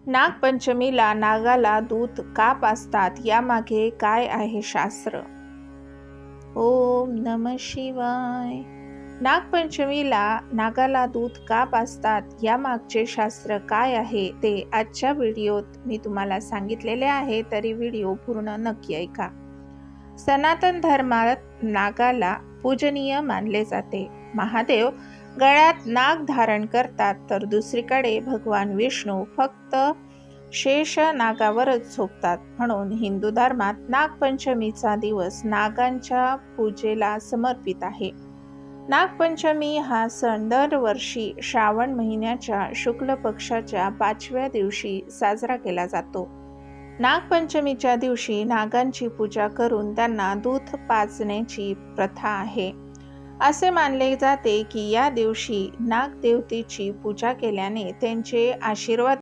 नागपंचमीला नागाला दूध का पाजतात यामागे काय आहे शास्त्र? ओम नमः शिवाय. नागपंचमीला नागाला दूध का पाजतात यामागचे शास्त्र काय आहे ते आजच्या व्हिडिओत मी तुम्हाला सांगितलेले आहे, तरी व्हिडिओ पूर्ण नक्की ऐका. सनातन धर्मात नागाला पूजनीय मानले जाते. महादेव गळ्यात नाग धारण करतात, तर दुसरीकडे भगवान विष्णू फक्त शेष नागावरच झोपतात. म्हणून हिंदू धर्मात नागपंचमीचा दिवस नागांच्या पूजेला समर्पित आहे. नागपंचमी हा सण दरवर्षी श्रावण महिन्याच्या शुक्ल पक्षाच्या 5व्या दिवशी साजरा केला जातो. नागपंचमीच्या दिवशी नागांची पूजा करून त्यांना दूध पाजण्याची प्रथा आहे. असे मानले जाते की या दिवशी नागदेवतेची पूजा केल्याने त्यांचे आशीर्वाद